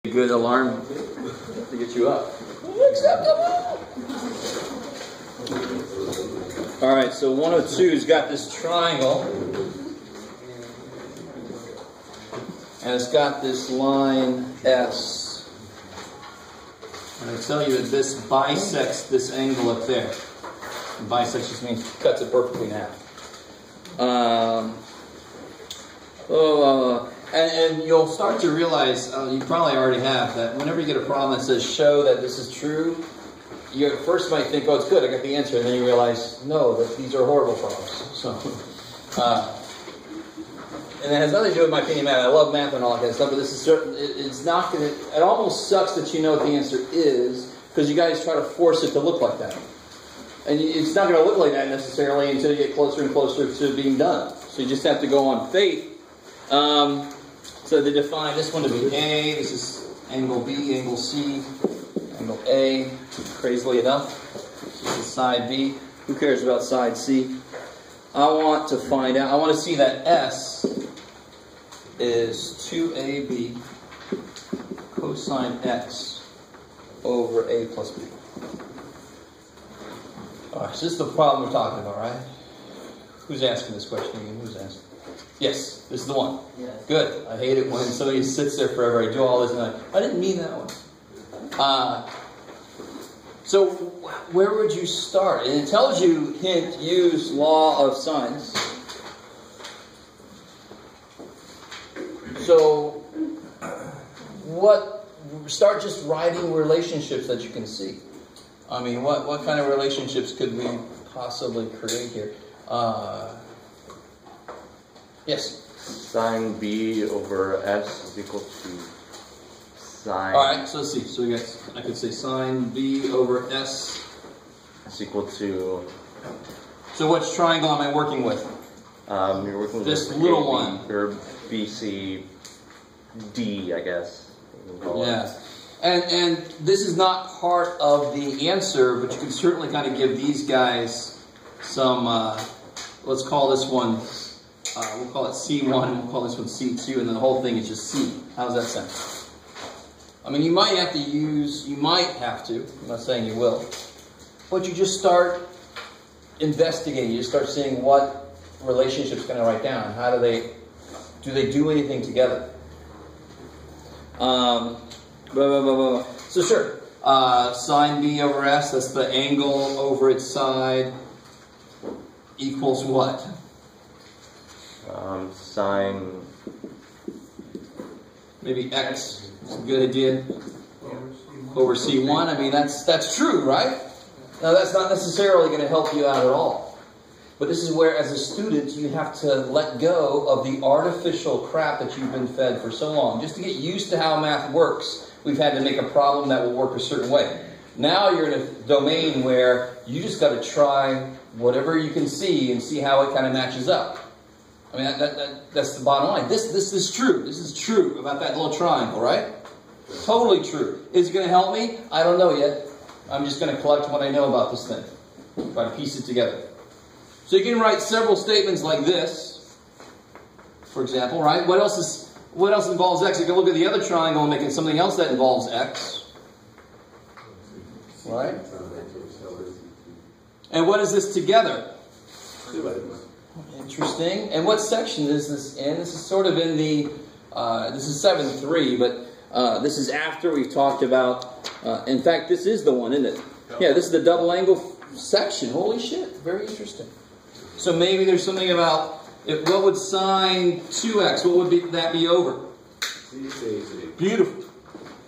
Good alarm to get you up. Acceptable. All right, so 102's got this triangle, and it's got this line S. And I tell you that this bisects this angle up there. And bisects just means cuts it perfectly in half. And you'll start to realize, you probably already have, that whenever you get a problem that says show that this is true, you at first might think, oh, it's good, I got the answer. And then you realize, no, that these are horrible problems. So, and it has nothing to do with my opinion of math. I love math and all that kind of stuff, but this is certain, it's not going to, it almost sucks that you know what the answer is, because you guys try to force it to look like that. And it's not going to look like that necessarily until you get closer and closer to being done. So you just have to go on faith. So they define this one to be A, this is angle B, angle C, angle A, crazily enough. This is side B. Who cares about side C? I want to find out, I want to see that S is 2AB cosine X over A plus B. Alright, so this is the problem we're talking about, right? Who's asking this question again? Who's asking? Yes, this is the one. Yes. Good. I hate it when somebody sits there forever. I do all this and I didn't mean that one. So where would you start? And it tells you, hint, use law of sines. So start just writing relationships that you can see. I mean, what kind of relationships could we possibly create here? Yes? Sine B over S is equal to sine... Alright, so let's see. So I could say sine B over S is equal to... So which triangle am I working with? You're working with this little one. Or BCD, I guess. Yeah. And this is not part of the answer, but you can certainly kind of give these guys some, let's call this one, we'll call it C1, we'll call this one C2, and then the whole thing is just C. How does that sound? I mean, you might have to, I'm not saying you will, but you just start investigating, you just start seeing what relationships can I write down, how do they do anything together? So sure, sine B over S, that's the angle over its side, equals what? Sine... Maybe X, that's a good idea. Over C1, I mean that's true, right? Now that's not necessarily going to help you out at all. But this is where, as a student, you have to let go of the artificial crap that you've been fed for so long. Just to get used to how math works, we've had to make a problem that will work a certain way. Now you're in a domain where you just got to try whatever you can see and see how it kind of matches up. I mean, that's the bottom line. This is true. This is true about that little triangle, right? Totally true. Is it going to help me? I don't know yet. I'm just going to collect what I know about this thing. Try to piece it together. So you can write several statements like this, for example, right? What else involves X? You can look at the other triangle and make it something else that involves X. Right? And what is this together? Interesting. And what section is this in? This is sort of in the, this is 7.3, but this is after we've talked about, in fact, this is the one, isn't it? Yeah, this is the double angle section. Holy shit. Very interesting. So maybe there's something about, what would sine 2x, what would that be over? Beautiful.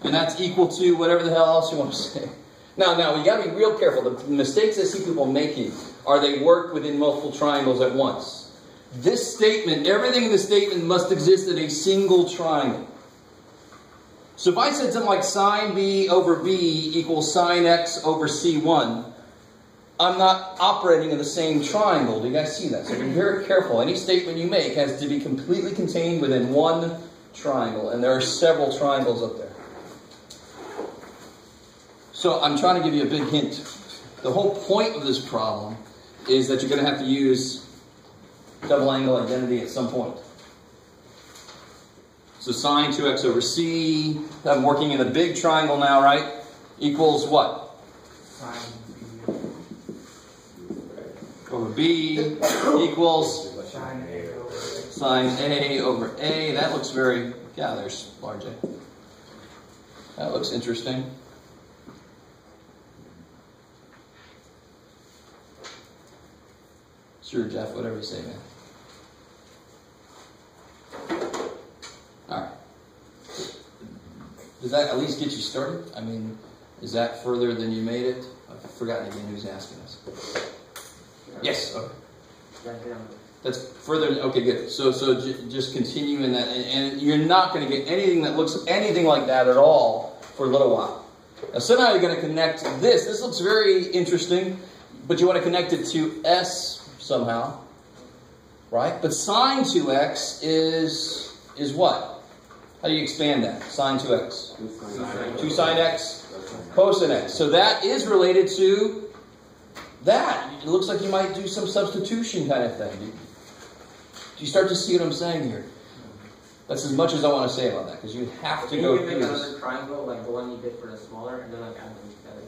And that's equal to whatever the hell else you want to say. Now, you got to be real careful. The mistakes I see people making are they work within multiple triangles at once. This statement, everything in the statement must exist in a single triangle. So if I said something like sine B over B equals sine X over C1, I'm not operating in the same triangle. Do you guys see that? So be very careful. Any statement you make has to be completely contained within one triangle. And there are several triangles up there. So I'm trying to give you a big hint. The whole point of this problem is that you're going to have to use double angle identity at some point. So sine 2x over c, I'm working in a big triangle now, right? Equals what? Over b equals sine a over a. That looks very, yeah, there's large a. That looks interesting. Sure, Jeff, whatever you say, man. Alright. Does that at least get you started? I mean, is that further than you made it? I've forgotten again who's asking us. Yes. Okay. That's further. Okay, good. So just continue in that, and you're not going to get anything that looks anything like that at all for a little while. Now somehow you're going to connect this. This looks very interesting, but you want to connect it to s somehow, right? But sine 2x is what? How do you expand that? Sine 2x. 2 sine x. Cosine x. So that is related to that. It looks like you might do some substitution kind of thing. Do you start to see what I'm saying here? That's as much as I want to say about that, because you have to go through this. Can you make another triangle, like the one you did for the smaller, and then like add them together?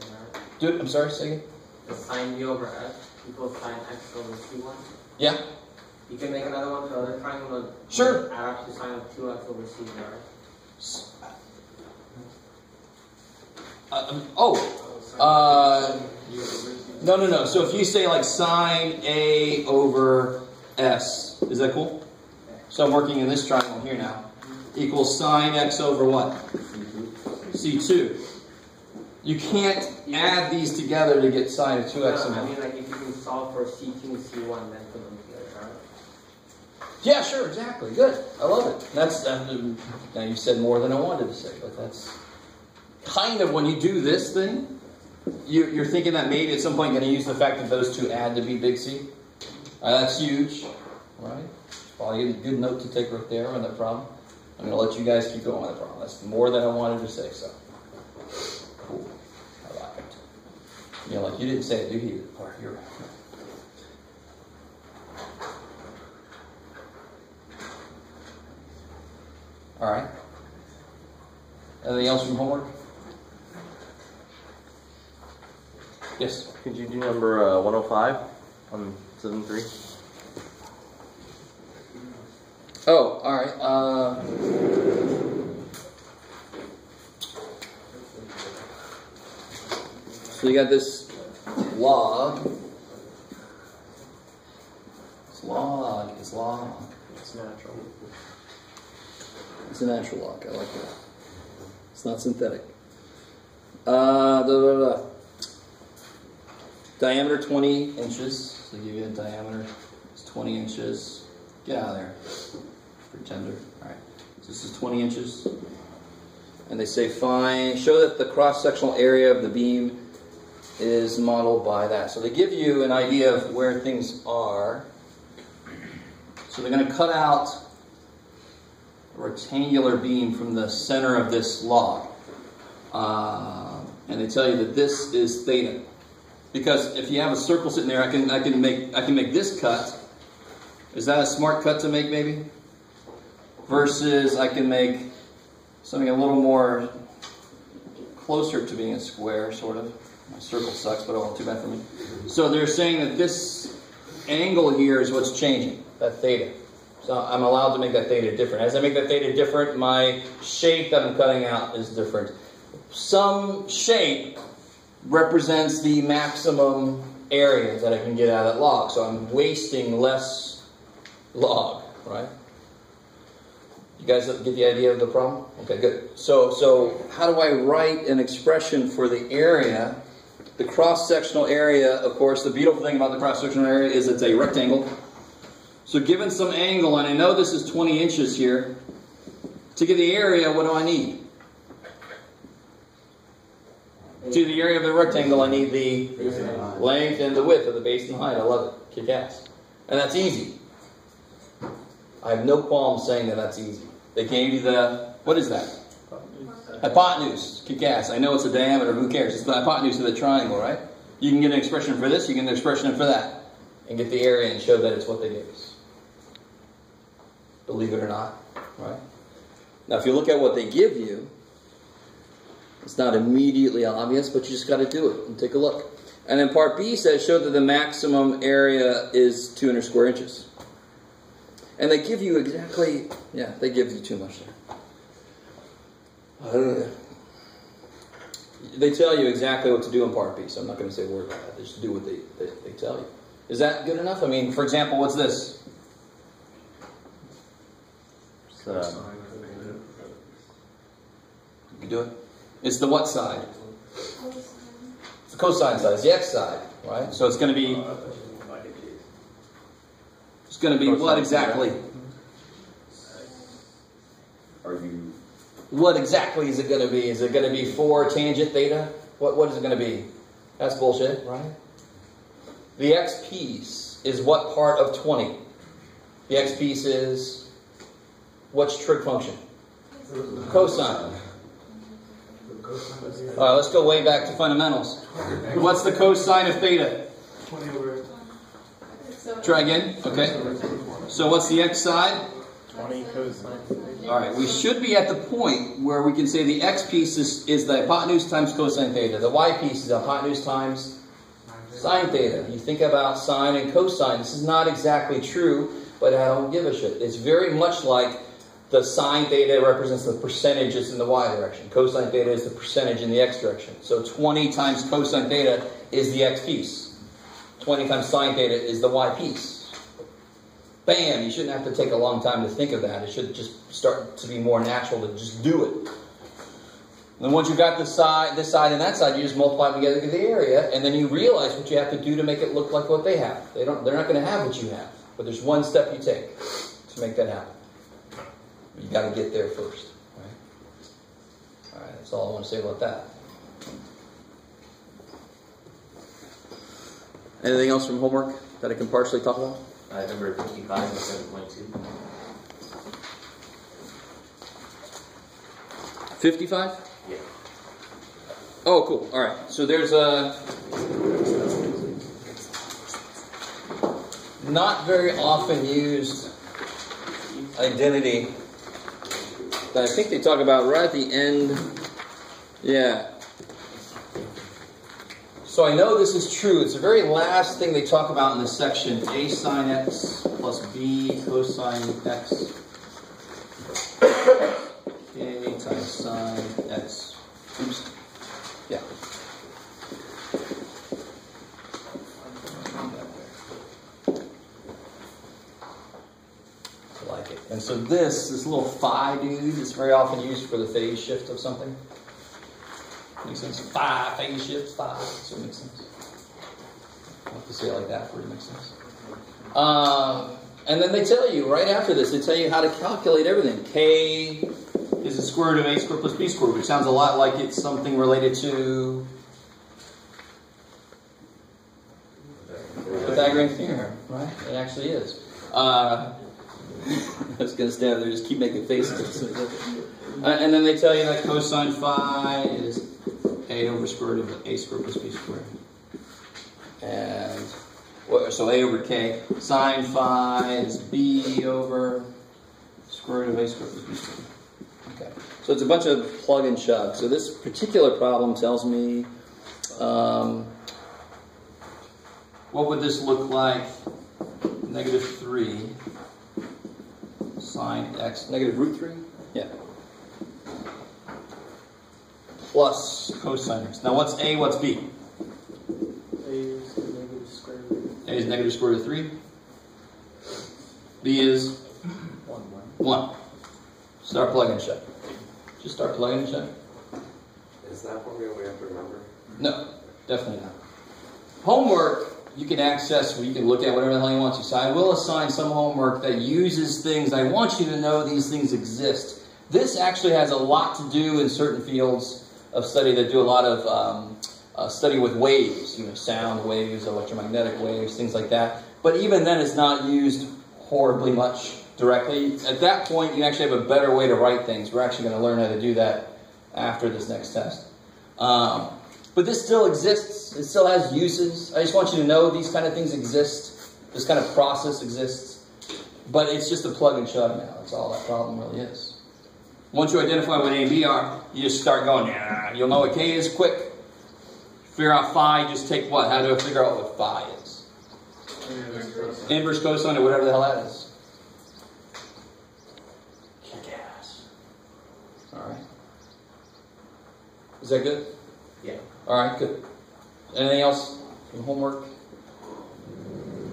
Do it. I'm sorry, say again. The sine b over s equals sine x over c1. Yeah. You can make another one for the other triangle. And sure. Add up to sine of 2x over c, right? No. So if you say like sine a over s, is that cool? So I'm working in this triangle here now. Equals sine x over what? C2. You can't add these together to get sine of 2x. I mean, like if you can solve for C2 and C1, then put them together, right? Yeah, sure, exactly. Good. I love it. That's now you've said more than I wanted to say, but that's kind of when you do this thing, you're thinking that maybe at some point you're going to use the fact that those two add to be big C. That's huge, right? Probably a good note to take right there on that problem. I'm going to let you guys keep going on that problem. That's more than I wanted to say, so. Cool. I like it. You're like, you didn't say it, do you? Or you're right. All right. Anything else from homework? Yes? Could you do number 105 on 7.3? Oh, all right. So you got this log. It's log. It's log. It's natural. It's a natural log. I like that. It's not synthetic. Diameter 20 inches. So they give you a diameter. It's 20 inches. Get out of there. Pretender. All right. So this is 20 inches. And they say show that the cross-sectional area of the beam is modeled by that. So they give you an idea of where things are. So they're going to cut out a rectangular beam from the center of this log. And they tell you that this is theta. Because if you have a circle sitting there, I can make this cut. Is that a smart cut to make, maybe? Versus I can make something a little more closer to being a square, sort of. My circle sucks, but oh, too bad for me. So they're saying that this angle here is what's changing, that theta. So I'm allowed to make that theta different. As I make that theta different, my shape that I'm cutting out is different. Some shape represents the maximum area that I can get out of that log. So I'm wasting less log, right? You guys get the idea of the problem? Okay, good. So how do I write an expression for the area? The cross-sectional area, of course, the beautiful thing about the cross-sectional area is it's a rectangle. So given some angle, and I know this is 20 inches here, to get the area, what do I need? To the area of the rectangle, I need the length and the width of the base and height. I love it. Kick ass. And that's easy. I have no qualms saying that that's easy. They gave you the, what is that? Hypotenuse. Kick ass. I know it's a diameter, who cares? It's the hypotenuse of the triangle, right? You can get an expression for this, you can get an expression for that, and get the area and show that it's what they gave us. Believe it or not, right? Now, if you look at what they give you, it's not immediately obvious, but you just got to do it and take a look. And then part B says, show that the maximum area is 200 square inches. And they give you exactly, yeah, they give you too much there. They tell you exactly what to do in part B, so I'm not going to say a word about that. They just do what they tell you. Is that good enough? I mean, for example, what's this? You do it? It's the what side? It's the cosine side. It's the x side, right? So it's going to be... It's going to be what exactly? What exactly is it going to be? Is it going to be 4 tangent theta? What is it going to be? That's bullshit, right? The x piece is what part of 20? The x piece is... What's trig function? Cosine. All right, let's go way back to fundamentals. What's the cosine of theta? 20 over. Try again. Okay. So what's the x side? 20 cosine. All right, we should be at the point where we can say the x piece is the hypotenuse times cosine theta. The y piece is hypotenuse times sine theta. You think about sine and cosine. This is not exactly true, but I don't give a shit. It's very much like the sine theta represents the percentages in the y direction. Cosine theta is the percentage in the x direction. So 20 times cosine theta is the x piece. 20 times sine theta is the y piece. Bam! You shouldn't have to take a long time to think of that. It should just start to be more natural to just do it. And once you've got this side and that side, you just multiply them together to get the area, and then you realize what you have to do to make it look like what they have. They're not going to have what you have. But there's one step you take to make that happen. You got to get there first. Right? All right, that's all I want to say about that. Anything else from homework that I can partially talk about? Number 55 and 7.2. 55? Yeah. Oh, cool. All right. So there's a not very often used identity that I think they talk about right at the end. Yeah. So I know this is true. It's the very last thing they talk about in this section. A sine x plus b cosine x. A times sine x. Oops. Yeah. I like it. And so this little phi dude is very often used for the phase shift of something. Makes sense? Phi, phase shift, phi. So it makes sense. I'll have to say it like that for it to make sense. And then they tell you, right after this, they tell you how to calculate everything. K is the square root of a squared plus b squared, which sounds a lot like it's something related to Pythagorean theorem, right? It actually is. I was going to stand there and just keep making faces. And then they tell you that cosine phi is a over square root of a squared plus b squared. And so a over k. Sine phi is b over square root of a squared plus b squared. Okay. So it's a bunch of plug and chug. So this particular problem tells me what would this look like? Negative 3 sine x, negative root 3? Yeah. Plus cosine x. Now what's a, what's b? A is negative square root. A is negative square root of 3. B is 1. Start plugging and check. Just start plugging and check. Is that formula we have to remember? No, definitely not. Homework you can access where you can look at whatever the hell you want to. So I will assign some homework that uses things. I want you to know these things exist. This actually has a lot to do in certain fields of study that do a lot of study with waves, sound waves, electromagnetic waves, things like that. But even then, it's not used horribly much directly. At that point, you actually have a better way to write things. We're actually going to learn how to do that after this next test. But this still exists. It still has uses. I just want you to know these kind of things exist. This kind of process exists. But it's just a plug and chug now. That's all that problem really is. Once you identify what A and B are, you just start going, yeah, you'll know what K is quick. Figure out phi, just take what? How do I figure out what phi is? Inverse cosine or whatever the hell that is. Kick ass. Alright. Is that good? Yeah. Alright, good. Anything else from homework?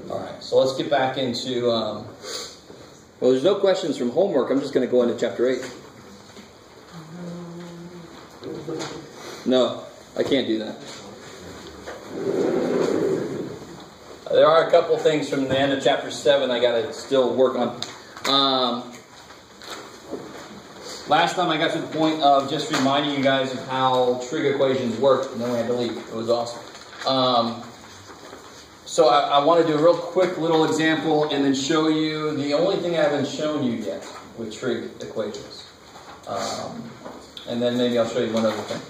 Alright, so let's get back into, well, there's no questions from homework. I'm just going to go into chapter 8. No, I can't do that. There are a couple things from the end of chapter 7 I got to still work on. Last time I got to the point of just reminding you guys of how trig equations work, and then we had to leave. It was awesome. So I want to do a real quick little example and then show you the only thing I haven't shown you yet with trig equations. And then maybe I'll show you one other thing.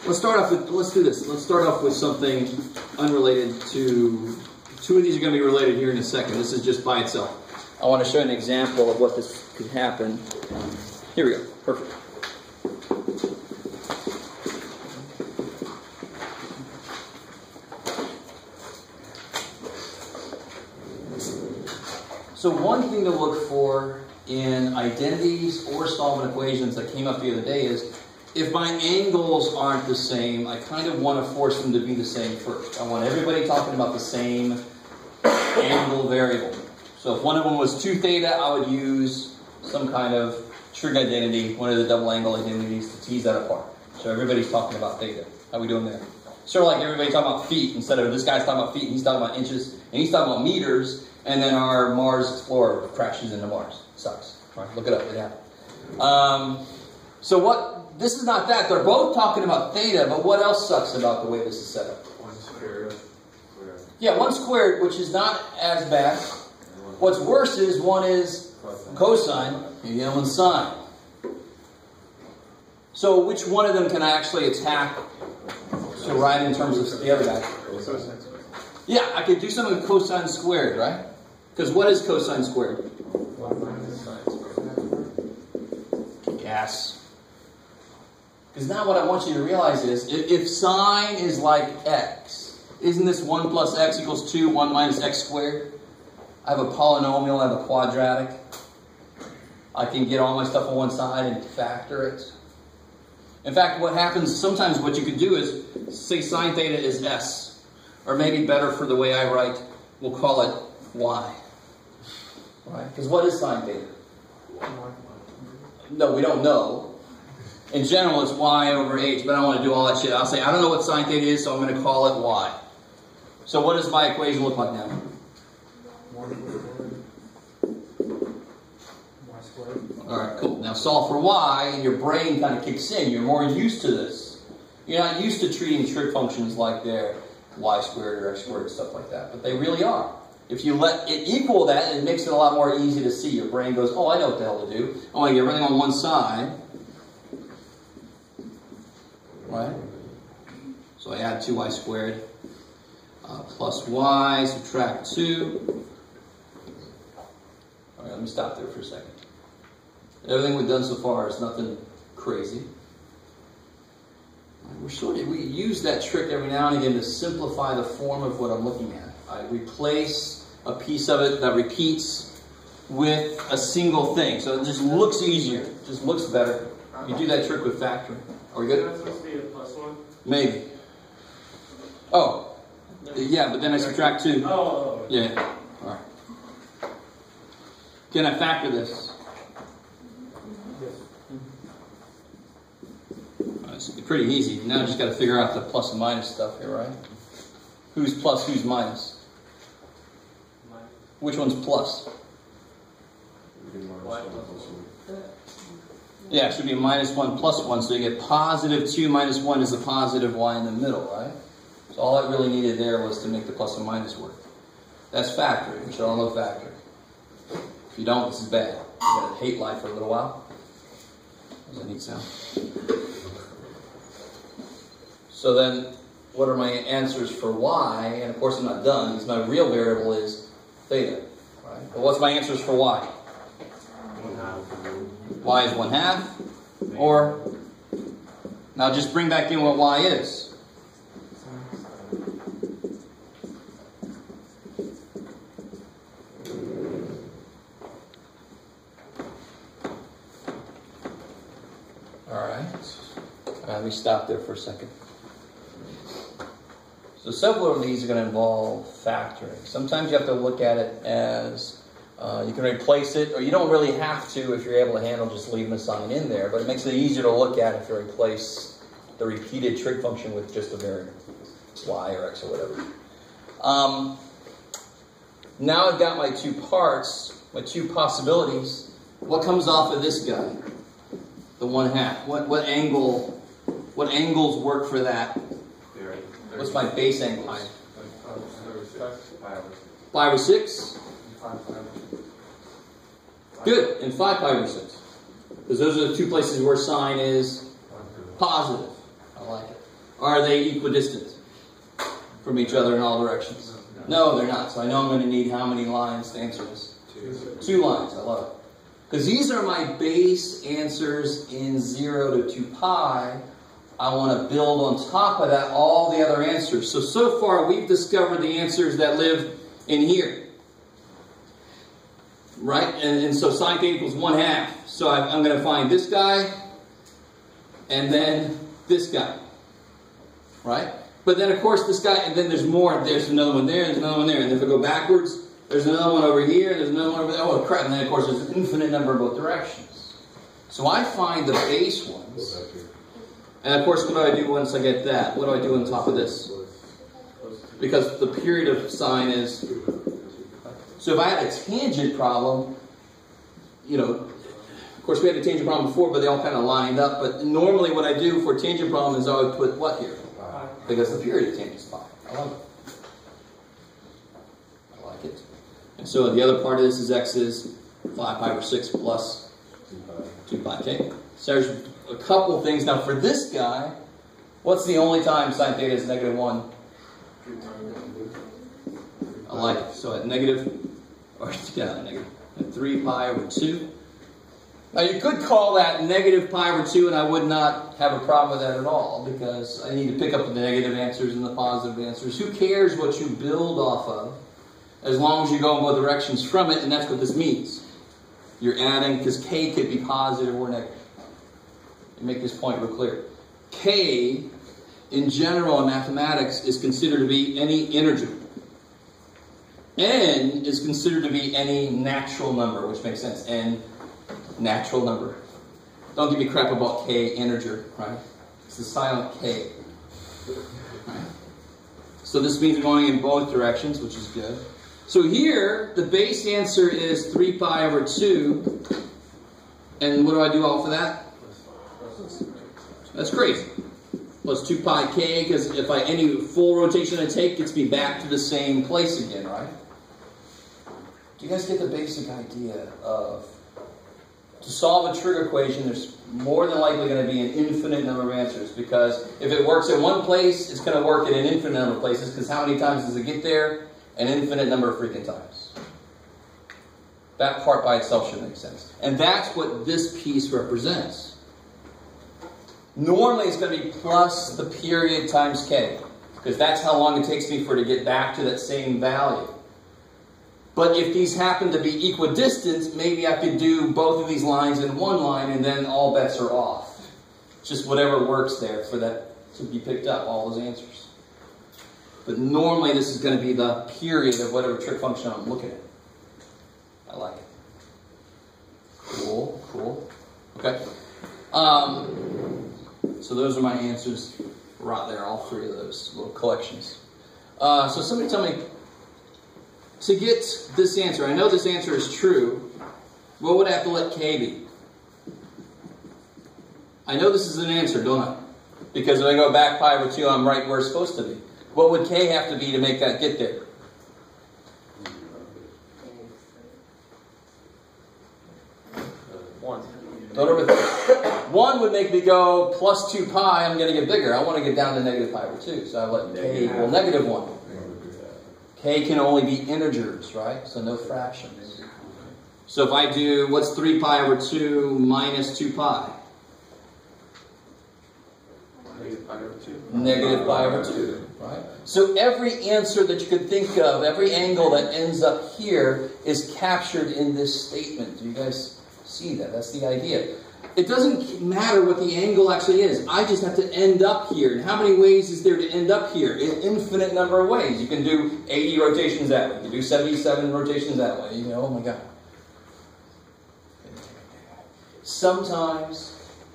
Let's start off with, let's do this. Let's start off with something unrelated to, two of these are going to be related here in a second. This is just by itself. I want to show you an example of what this could happen. Here we go. Perfect. So one thing to look for in identities or solvent equations that came up the other day is if my angles aren't the same, I kind of want to force them to be the same first. I want everybody talking about the same angle variable. So if one of them was 2 theta, I would use some kind of trig identity, one of the double angle identities, to tease that apart. So everybody's talking about theta. How are we doing there? Sort of like everybody talking about feet, instead of this guy's talking about feet, and he's talking about inches, and he's talking about meters, and then our Mars Explorer crashes into Mars. Sucks. All right, look it up. It happened. So what? This is not that. They're both talking about theta, but what else sucks about the way this is set up? 1 squared. Yeah, 1 squared, which is not as bad. What's worse is one is cosine, and the other one's sine. So which one of them can I actually attack to write in terms of the other guy? Yeah, I could do something with cosine squared, right? Because what is cosine squared? 1 minus sine squared. Yes. Because now what I want you to realize is, if sine is like x, isn't this 1 plus x equals 2, 1 minus x squared? I have a polynomial, I have a quadratic. I can get all my stuff on one side and factor it. In fact, what happens, sometimes what you could do is, say sine theta is s. Or maybe better for the way I write, we'll call it y. Right? Because what is sine theta? No, we don't know. In general, it's y over h, but I don't want to do all that shit. I'll say, I don't know what sine theta is, so I'm going to call it y. So what does my equation look like now? Alright, cool. Now solve for y, and your brain kind of kicks in. You're more used to this. You're not used to treating trig functions like they're y squared or x squared and stuff like that, but they really are. If you let it equal that, it makes it a lot more easy to see. Your brain goes, oh, I know what the hell to do. I want to get everything on one side. Right? So I add 2y squared plus y, subtract 2. Alright, let me stop there for a second. Everything we've done so far is nothing crazy. We use that trick every now and again to simplify the form of what I'm looking at. I replace a piece of it that repeats with a single thing. So it just looks easier. It just looks better. You do that trick with factoring. Are we good? Is that supposed to be a +1? Maybe. Oh. Yeah, but then I subtract 2. Oh. Yeah. Alright. Can I factor this? It's pretty easy. Now I just got to figure out the plus and minus stuff here, right? Who's plus, who's minus? Which one's plus? Yeah, it should be -1 plus 1, so you get positive 2 minus 1 is the positive y in the middle, right? So all I really needed there was to make the plus and minus work. That's factoring. You should all know factoring. If you don't, this is bad. You're going to hate life for a little while. Does that neat sound? So then, what are my answers for y? And of course I'm not done, because my real variable is theta. Right? But what's my answers for y? y is 1/2. Or, now just bring back in what y is. Let me stop there for a second. So several of these are going to involve factoring. Sometimes you have to look at it as you can replace it, or you don't really have to if you're able to handle just leaving a sign in there, but it makes it easier to look at if you replace the repeated trig function with just a variable, y or x or whatever. Now I've got my two parts, my two possibilities. What comes off of this guy? The 1/2. What angles work for that? What's my base angle? 5 or 6? Good. And 5 pi over 6. Because those are the two places where sine is positive. I like it. Are they equidistant from each other in all directions? No, they're not. So I know I'm going to need how many lines to answer this? 2 lines. I love it. Because these are my base answers in 0 to 2 pi. I want to build on top of that all the other answers. So far we've discovered the answers that live in here. Right? And so sine theta equals 1/2. So I'm going to find this guy and then this guy. Right? But then of course this guy, and then there's more. There's another one there, there's another one there. And if I go backwards, there's another one over here, there's another one over there. Oh crap, and then of course there's an infinite number in both directions. So I find the base ones. And of course, what do I do once I get that? What do I do on top of this? Because the period of sine is... So if I had a tangent problem, of course we had a tangent problem before, but they all kind of lined up. But normally what I do for a tangent problem is I would put what here? Because the period of tangent is pi. I like it. And so the other part of this is x is 5 pi over 6 plus 2 pi. Okay? So there's a couple things. Now for this guy, what's the only time sine theta is -1? I like it. So at at 3 pi over 2. Now you could call that negative pi over 2 and I would not have a problem with that at all because I need to pick up the negative answers and the positive answers. Who cares what you build off of as long as you go in both directions from it, and that's what this means. You're adding, because k could be positive or negative. To make this point real clear. K, in general in mathematics, is considered to be any integer. N is considered to be any natural number, which makes sense. N, natural number. Don't give me crap about k, integer, right? It's the silent k. Right? So this means going in both directions, which is good. So here, the base answer is 3 pi over 2. And what do I do all for that? That's crazy. Plus 2 pi k, because if any full rotation I take gets me back to the same place again, right? Do you guys get the basic idea of, to solve a trig equation, there's more than likely going to be an infinite number of answers, because if it works in one place, it's going to work in an infinite number of places, because how many times does it get there? An infinite number of freaking times. That part by itself should make sense. And that's what this piece represents. Normally it's going to be plus the period times k, because that's how long it takes me for it to get back to that same value. But if these happen to be equidistant, maybe I could do both of these lines in one line and then all bets are off. Just whatever works there for that to be picked up, all those answers. But normally this is going to be the period of whatever trig function I'm looking at. I like it. Cool, cool. Okay. So those are my answers right there, all three of those little collections. So somebody tell me, to get this answer, I know this answer is true, what would I have to let k be? I know this is an answer, don't I? Because if I go back pi over 2, I'm right where it's supposed to be. What would k have to be to make that get there? Don't overthink. 1 would make me go plus 2 pi, I'm going to get bigger. I want to get down to negative pi over 2. So I let k equal -1. K can only be integers, right? So no fractions. So if I do, what's 3 pi over 2 minus 2 pi? Negative pi over 2. Negative pi over 2. Right? So every answer that you could think of, every angle that ends up here is captured in this statement. Do you guys see that? That's the idea. It doesn't matter what the angle actually is. I just have to end up here. And how many ways is there to end up here? An infinite number of ways. You can do 80 rotations that way. You can do 77 rotations that way. You know, oh my God. Sometimes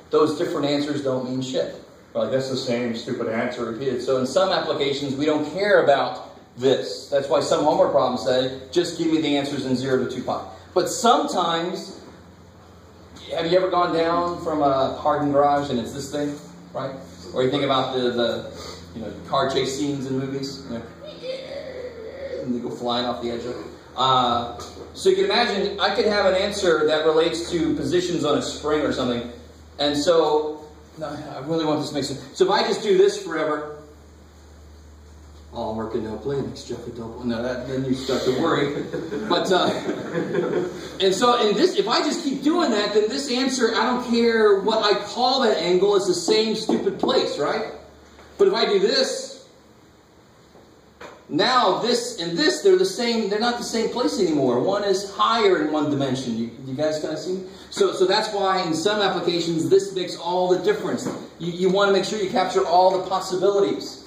those different answers don't mean shit. Like, that's the same stupid answer repeated. So in some applications, we don't care about this. That's why some homework problems say, just give me the answers in 0 to 2 pi. But sometimes, have you ever gone down from a parking garage and it's this thing, right? Or you think about the car chase scenes in movies, and they go flying off the edge of it. So you can imagine, I could have an answer that relates to positions on a spring or something, and so, no, I really want this to make sense. So if I just do this forever, all work and no play makes Jeffrey double. No, then you start to worry. But and so in this, if I just keep doing that, then this answer, I don't care what I call that angle, it's the same stupid place, right? But if I do this, now this and this, they're the same. They're not the same place anymore. One is higher in one dimension. You guys kind of see? So that's why in some applications this makes all the difference. You want to make sure you capture all the possibilities.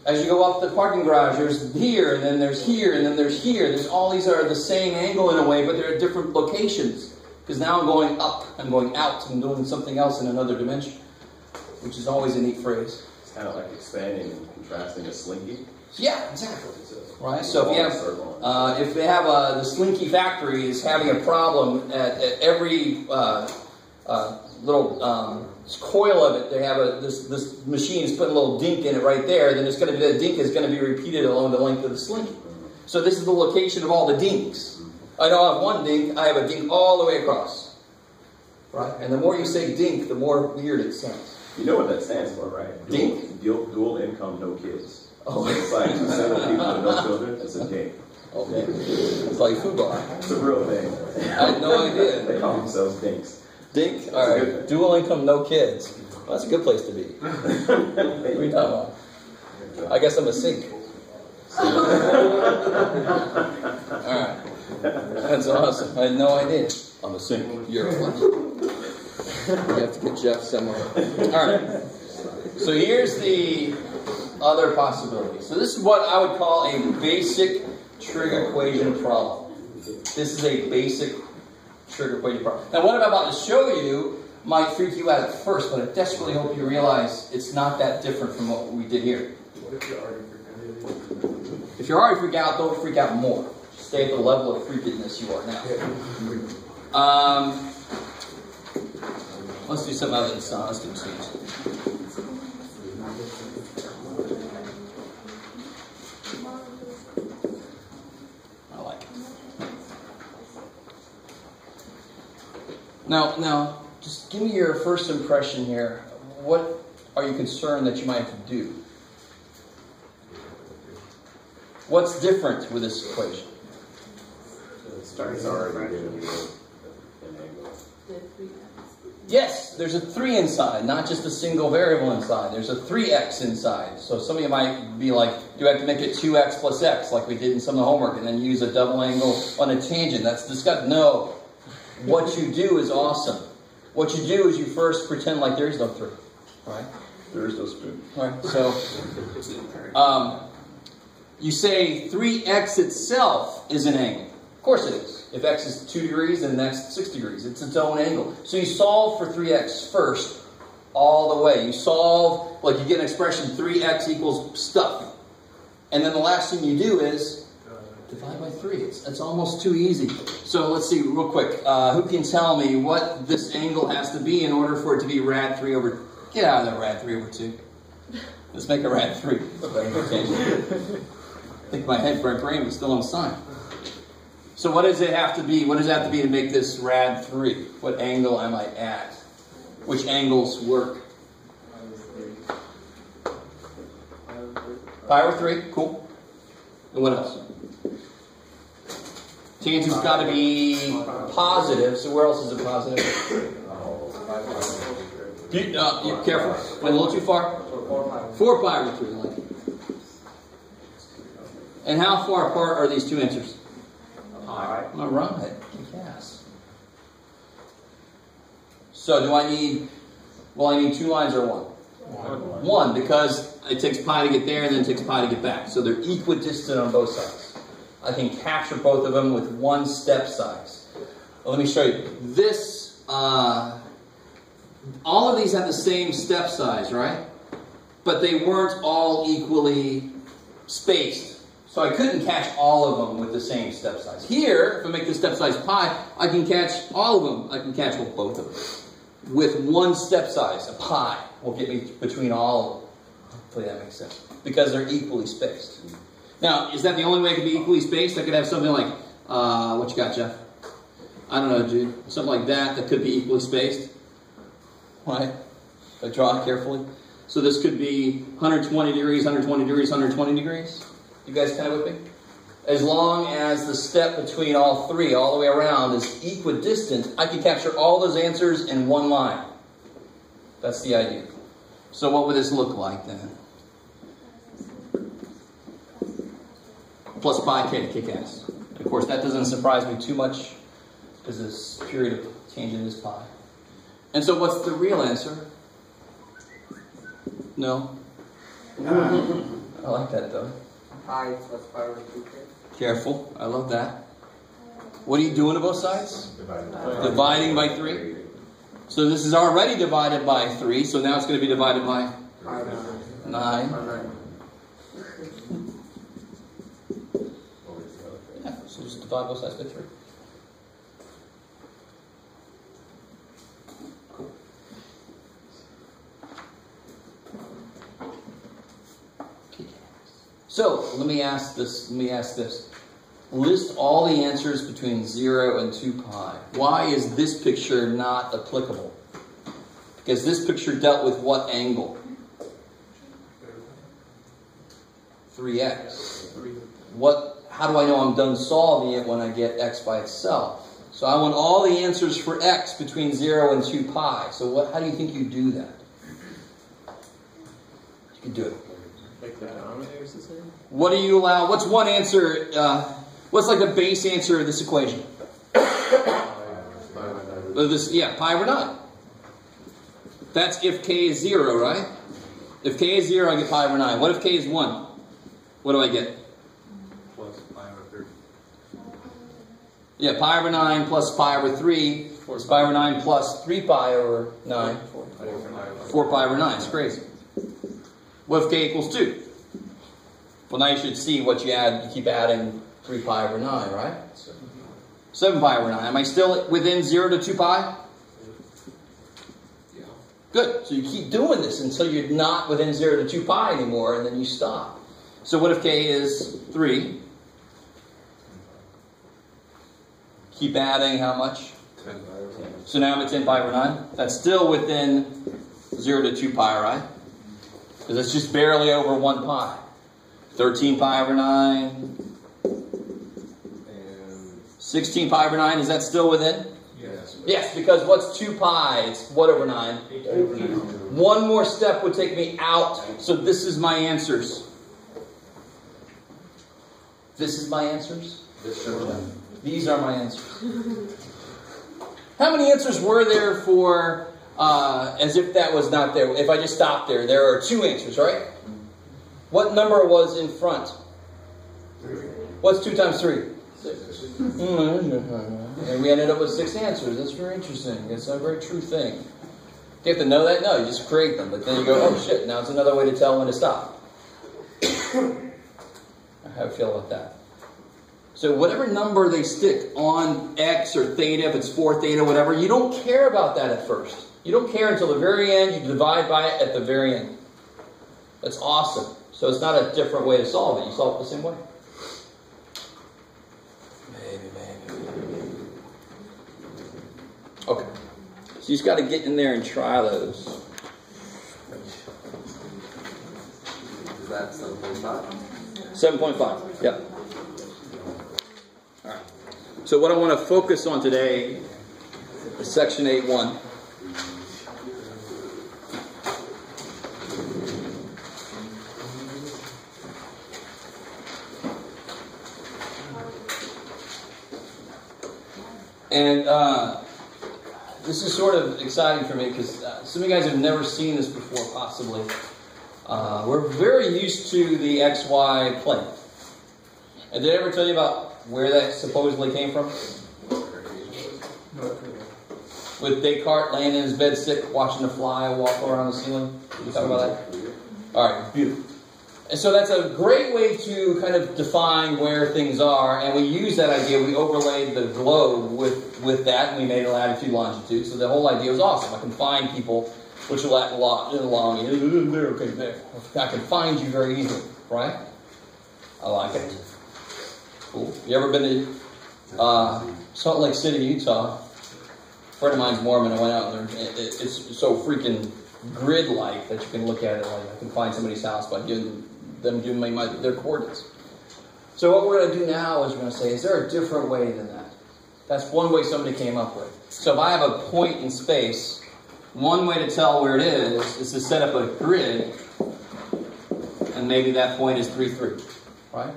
As you go up the parking garage, there's here, and then there's here, and then there's here. There's all these are the same angle in a way, but they're at different locations. Because now I'm going up, I'm going out, I'm doing something else in another dimension, which is always a neat phrase. It's kind of like expanding and contrasting a slinky. Yeah, exactly. Right. So if you have, if they have the Slinky factory is having a problem at every little coil of it, they have this machine is putting a little dink in it right there. Then it's going to be, the dink is going to be repeated along the length of the Slinky. So this is the location of all the dinks. I don't have one dink. I have a dink all the way across. Right. And the more you say dink, the more weird it sounds. You know what that stands for, right? Dink? Dual income, no kids. Oh. So it's like 2 single people and no children. It's a dink. Okay. It's like football. It's a real thing. I had no idea. They call themselves dinks. Dink? All right. Dual income, no kids. Well, that's a good place to be. What are you talking about? I guess I'm a sink. All right. That's awesome. I had no idea. I'm a sink. You're a what? You have to get Jeff somewhere. All right. So here's the other possibility. So this is what I would call a basic trig equation problem. This is a basic trig equation problem. Now what I'm about to show you might freak you out at first, but I desperately hope you realize it's not that different from what we did here. What if you're already freaking out? If you're already freaked out, don't freak out more. Just stay at the level of freakedness you are now. Let's do something other than sound. Let's do scenes. I like it. Now, just give me your first impression here. What are you concerned that you might have to do? What's different with this equation? It's already given you an angle. Yes, there's a 3 inside, not just a single variable inside. There's a 3x inside. So some of you might be like, do I have to make it 2x plus x like we did in some of the homework and then use a double angle on a tangent? That's disgusting. No. What you do is awesome. What you do is you first pretend like there is no 3. Right? There is no spoon. Right. So, you say 3x itself is an angle. Of course it is. If x is 2 degrees, then that's 6 degrees. It's its own angle. So you solve for 3x first, all the way. You solve, like you get an expression, 3x equals stuff. And then the last thing you do is divide by 3. It's almost too easy. So let's see real quick. Who can tell me what this angle has to be in order for it to be rad 3 over... Get out of there, rad 3 over 2. Let's make a rad 3. I think my brain was still on sign. So what does it have to be? What does it have to be to make this rad 3? What angle am I at? Which angles work? Pi over 3, cool. And what else? Chance's got to be positive. So where else is it positive? You careful. Went a little too far. 4 pi over 3. Like it. And how far apart are these two answers? All right. Yes. So do I need? Well, I need 2 lines or 1? 1, because it takes pi to get there and then it takes pi to get back. So they're equidistant on both sides. I can capture both of them with 1 step size. Well, let me show you. This, all of these have the same step size, right? But they weren't all equally spaced. So I couldn't catch all of them with the same step size. Here, if I make the step size pi, I can catch all of them. I can catch both of them. With 1 step size, a pi will get me between all of them. Hopefully that makes sense. Because they're equally spaced. Now, is that the only way it could be equally spaced? I could have something like, what you got, Jeff? I don't know, Jude. Something like that could be equally spaced. Right? If I draw it carefully. So this could be 120 degrees, 120 degrees, 120 degrees. You guys kind of with me? As long as the step between all 3, all the way around, is equidistant, I can capture all those answers in 1 line. That's the idea. So what would this look like then? Plus pi k to kick ass. Of course, that doesn't surprise me too much because this period of changing is pi. And so what's the real answer? No? I like that though. Pi plus pi over 2k. Careful. I love that. What are you doing to both sides? Dividing by 3. So this is already divided by 3, so now it's going to be divided by 9. Yeah, so just divide both sides by 3. So let me ask this. List all the answers between 0 and 2 pi. Why is this picture not applicable? Because this picture dealt with what angle? 3x. How do I know I'm done solving it when I get x by itself? So I want all the answers for x between 0 and 2 pi. So how do you think you do that? You can do it. Make the denominators the same? What do you allow? What's one answer? What's like the base answer of this equation? Pi over 9. That's if k is 0, right? If k is 0, I get pi over 9. What if k is 1? What do I get? Plus pi over 3. Yeah, pi over 9 plus pi over 3 is pi over 9 plus 3 pi over 9. 4 pi over 9. It's crazy. What if k equals 2? Well, now you should see what you add. You keep adding 3 pi over 9, right? 7 pi over 9. Am I still within 0 to 2 pi? Yeah. Good. So you keep doing this until you're not within 0 to 2 pi anymore, and then you stop. So what if k is 3? Keep adding how much? 10 pi over 9. So now I'm at 10 pi over 9. That's still within 0 to 2 pi, right? Because it's just barely over 1 pi. 13 pi over 9. And 16 pi over 9. Is that still within? yes. Yes, because what's 2 pi? It's what over 9? 18. One more step would take me out. So this is my answers. This is my answers? These are my answers. How many answers were there for as if that was not there? If I just stopped there, there are 2 answers, right? What number was in front? 3. What's 2 times 3? 6. And we ended up with 6 answers. That's very interesting. It's a very true thing. Do you have to know that? No, you just create them. But then you go, oh shit, now it's another way to tell when to stop. How do you feel about that? So whatever number they stick on x or theta, if it's 4 theta, whatever, you don't care about that at first. You don't care until the very end. You divide by it at the very end. That's awesome. So it's not a different way to solve it. You solve it the same way. Maybe. Okay. So you just got to get in there and try those. Is that 7.5? 7.5. Yep. All right. So what I want to focus on today is section 8.1. And this is sort of exciting for me because some of you guys have never seen this before, possibly. We're very used to the XY plane. And did I ever tell you about where that supposedly came from? With Descartes laying in his bed sick, watching a fly walk around the ceiling. Did we talk about that? Alright, beautiful. And so that's a great way to kind of define where things are. And we use that idea. We overlaid the globe with that, and we made a latitude, longitude. So the whole idea was awesome. I can find people, which will allow me. Okay, there. I can find you very easily, right? I like it. Cool. You ever been to Salt Lake City, Utah? A friend of mine's Mormon. I went out there. It's so freaking grid-like that you can look at it like I can find somebody's house by giving their coordinates. So what we're going to do now is we're going to say, is there a different way than that? That's one way somebody came up with. So if I have a point in space, one way to tell where it is to set up a grid, and maybe that point is 3, 3, right?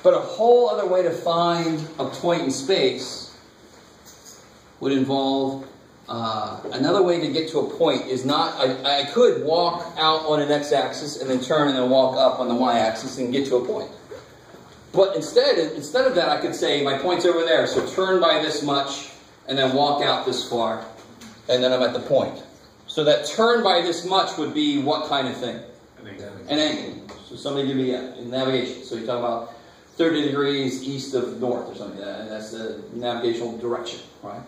But a whole other way to find a point in space would involve another way to get to a point is not, I could walk out on an x-axis and then turn and then walk up on the y-axis and get to a point. But instead of that, I could say my point's over there, so turn by this much and then walk out this far, and then I'm at the point. So that turn by this much would be what kind of thing? An angle. So somebody give me in navigation. So you talk about 30 degrees east of north or something. That's the navigational direction, right?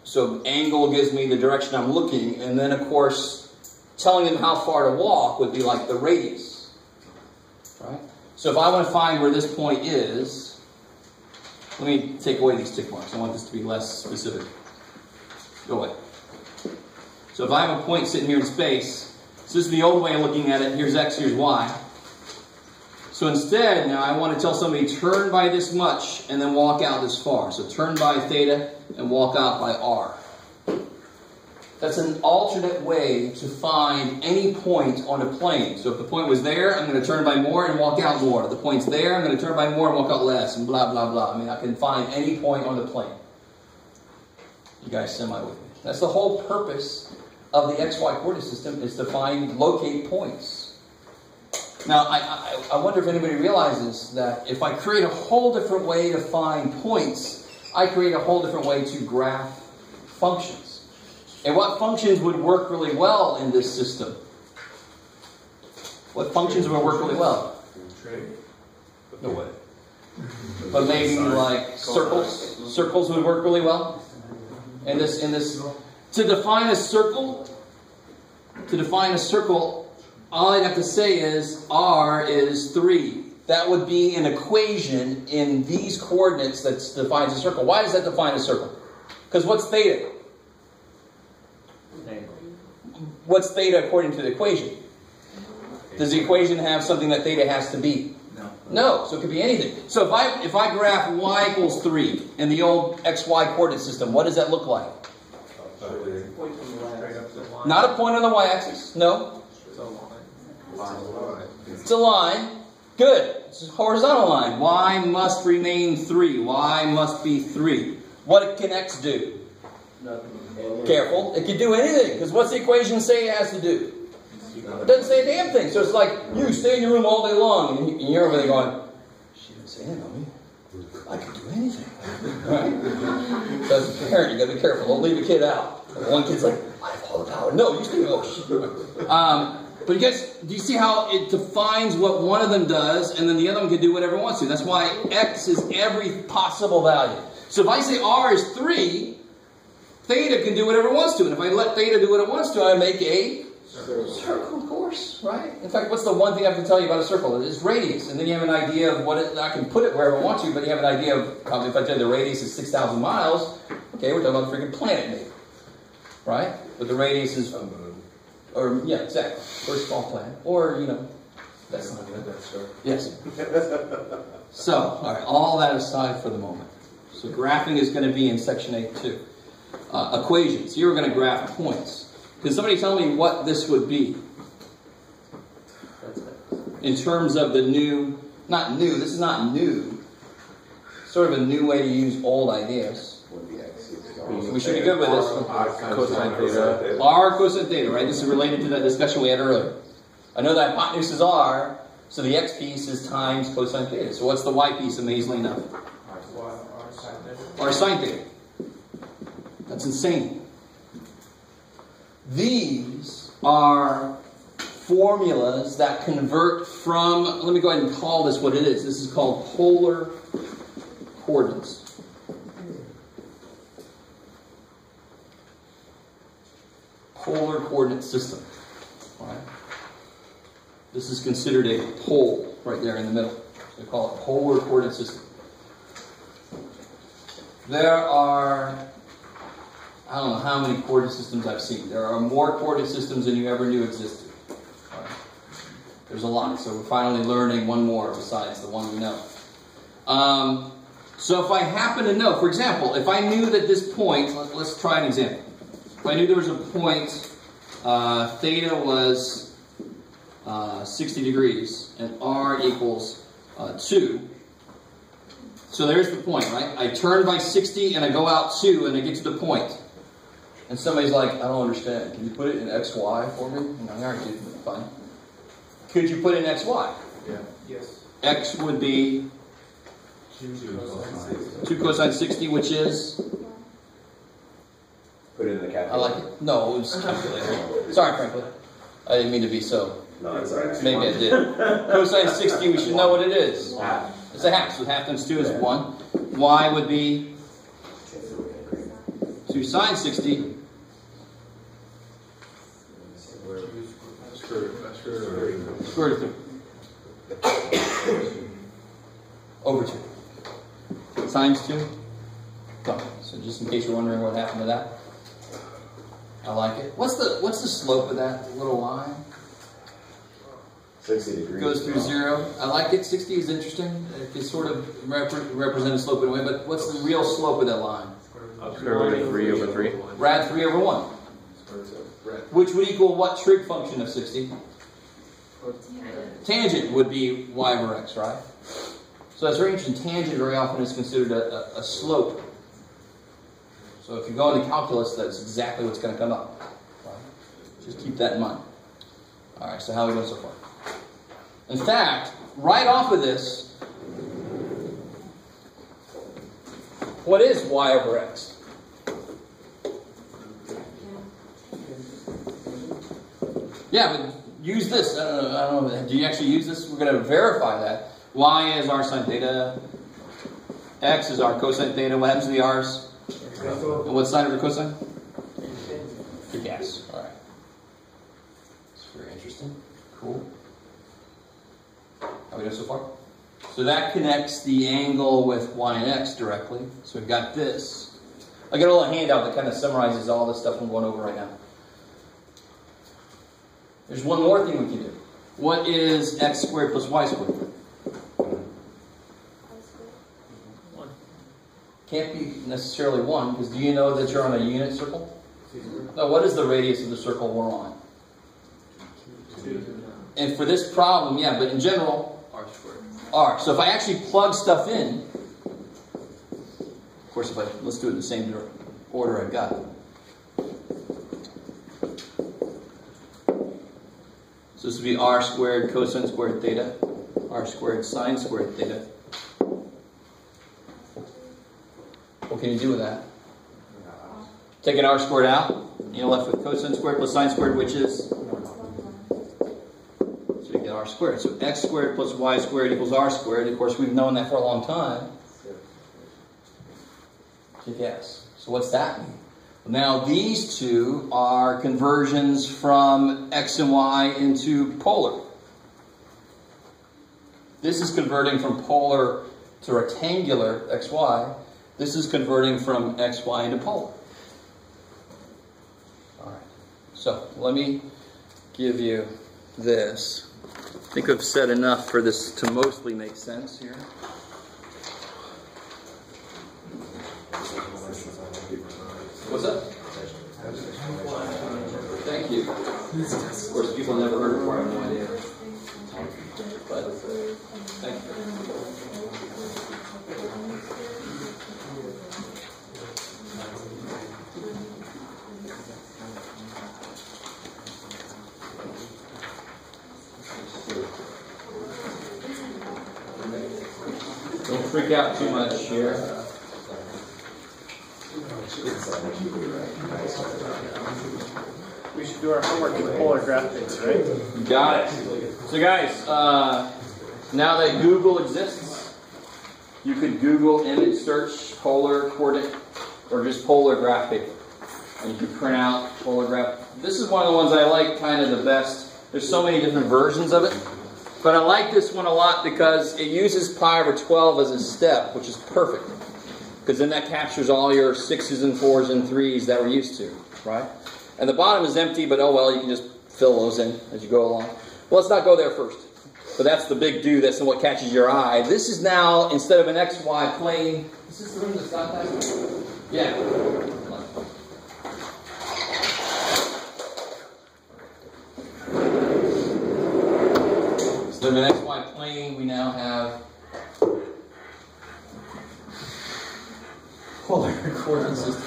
So angle gives me the direction I'm looking, and then of course telling them how far to walk would be like the radius, right? So if I want to find where this point is, let me take away these tick marks. I want this to be less specific. Go away. So if I have a point sitting here in space, so this is the old way of looking at it. Here's x, here's y. So instead, now I want to tell somebody, turn by this much and then walk out this far. So turn by theta and walk out by r. That's an alternate way to find any point on a plane. So if the point was there, I'm going to turn by more and walk out more. If the point's there, I'm going to turn by more and walk out less, and blah, blah, blah. I mean, I can find any point on the plane. You guys semi with me? That's the whole purpose of the XY coordinate system, is to locate points. Now, I wonder if anybody realizes that if I create a whole different way to find points, I create a whole different way to graph functions. And what functions would work really well in this system? What functions would work really well? No way. But maybe like circles. Circles would work really well. In this, to define a circle, all I'd have to say is r is 3. That would be an equation in these coordinates that defines a circle. Why does that define a circle? Because what's theta? What's theta according to the equation? Does the equation have something that theta has to be? No. So it could be anything. So if I graph y equals 3 in the old xy coordinate system, what does that look like? Not a point on the y-axis. No. It's a line. Good. It's a horizontal line. Y must remain 3. Y must be 3. What can x do? Nothing. Careful. It can do anything. Because what's the equation say it has to do? It doesn't say a damn thing. So it's like, you stay in your room all day long. And you're over there going, she didn't say anything on me. I can do anything. Right? So as a parent, you got to be careful. Don't leave a kid out. One kid's like, I have all the power. No, you stay. But you guys, do you see how it defines what one of them does, and then the other one can do whatever it wants to? That's why x is every possible value. So if I say r is 3, theta can do whatever it wants to. And if I let theta do what it wants to, I make a circle, of course, right? In fact, what's the one thing I have to tell you about a circle? It's radius. And then you have an idea of what it, I can put it wherever I want to, but you have an idea of, if I tell you the radius is 6,000 miles, okay, we're talking about a freaking planet, maybe. Right? But the radius is, or, yeah, exactly. Or a small planet. Or, That's not good. That's sure. Yes. So, all right, all that aside for the moment. So graphing is going to be in section 8 too. Equations. Here we're going to graph points. Can somebody tell me what this would be? In terms of the new, not new, this is not new. Sort of a new way to use old ideas. We should be good with this. Cosine theta. R cosine theta, right? This is related to that discussion we had earlier. I know the hypotenuse is R, so the x piece is times cosine theta. So what's the y piece, amazingly enough? R sine theta. That's insane. These are formulas that convert from, let me go ahead and call this what it is. This is called polar coordinates. Polar coordinate system. Right? This is considered a pole right there in the middle. So we call it polar coordinate system. There are, I don't know how many coordinate systems I've seen. There are more coordinate systems than you ever knew existed. Right? There's a lot. So we're finally learning one more besides the one we know. So if I happen to know, for example, if I knew that this point, let's try an example. If I knew there was a point, theta was 60 degrees, and r equals 2. So there's the point, right? I turn by 60, and I go out 2, and I get to the point. And somebody's like, I don't understand. Can you put it in XY for me? And I'm like, fine. Could you put in XY? Yeah. Yes. X would be 2 cosine 60, which is? Put it in the calculator. I like it. No, it was calculator. Sorry, Franklin. I didn't mean to be so. No, it's alright. Maybe I did. Cosine 60, we should know what it is. Half. It's a half, so half times 2 is 1. Y would be 2 sine 60. Square root of 2. Over 2. Times 2. Done. So just in case you're wondering what happened to that. I like it. What's the slope of that little line? 60 degrees. Goes through 0. I like it. 60 is interesting. It can sort of represent a slope in a way, but what's the real slope of that line? Square root of 3 over 3. Rad 3 over 1. Which would equal what trig function of 60? Tangent would be y over x, right? So that's very interesting. Tangent very often is considered a slope. So if you go into calculus, that's exactly what's going to come up. Right? Just keep that in mind. All right, so how are we doing so far? In fact, right off of this, what is y over x? Yeah, but use this. I don't know. Do you actually use this? We're going to verify that. Y is r sine theta. X is r cosine theta. What happens to the r's? And what's sine over cosine? Yes. All right. It's very interesting. Cool. How we doing so far? So that connects the angle with y and x directly. So we've got this. I got a little handout that kind of summarizes all this stuff I'm going over right now. There's one more thing we can do. What is x squared plus y squared? 1. Can't be necessarily 1, because do you know that you're on a unit circle? No, what is the radius of the circle we're on? 2. And for this problem, yeah, but in general, r squared. R. So if I actually plug stuff in, of course, let's do it in the same order I've got it. So this would be r squared cosine squared theta, r squared sine squared theta. What can you do with that? Take an r squared out, you're left with cosine squared plus sine squared, which is? So you get r squared. So x squared plus y squared equals r squared. Of course, we've known that for a long time. Yes. So what's that mean? Now these two are conversions from x and y into polar. This is converting from polar to rectangular xy. This is converting from xy into polar. All right. So let me give you this. think I've said enough for this to mostly make sense here. What's up? Thank you. Of course, people never heard it before. I have no idea. But thank you. Don't freak out too much here. We should do our homework with polar graphics, right? Got it. So guys, now that Google exists, you could Google image search polar coordinate or just polar graph paper. And you can print out polar graph. This is one of the ones I like kind of the best. There's so many different versions of it. But I like this one a lot because it uses pi over 12 as a step, which is perfect. Because then that captures all your 6s and 4s and 3s that we're used to, right? And the bottom is empty, but oh well, you can just fill those in as you go along. Well, let's not go there first. But that's the big do. That's what catches your eye. This is now, instead of an XY plane, is this the room that's got that? Yeah. Instead of an XY plane, we now have polar coordinate system.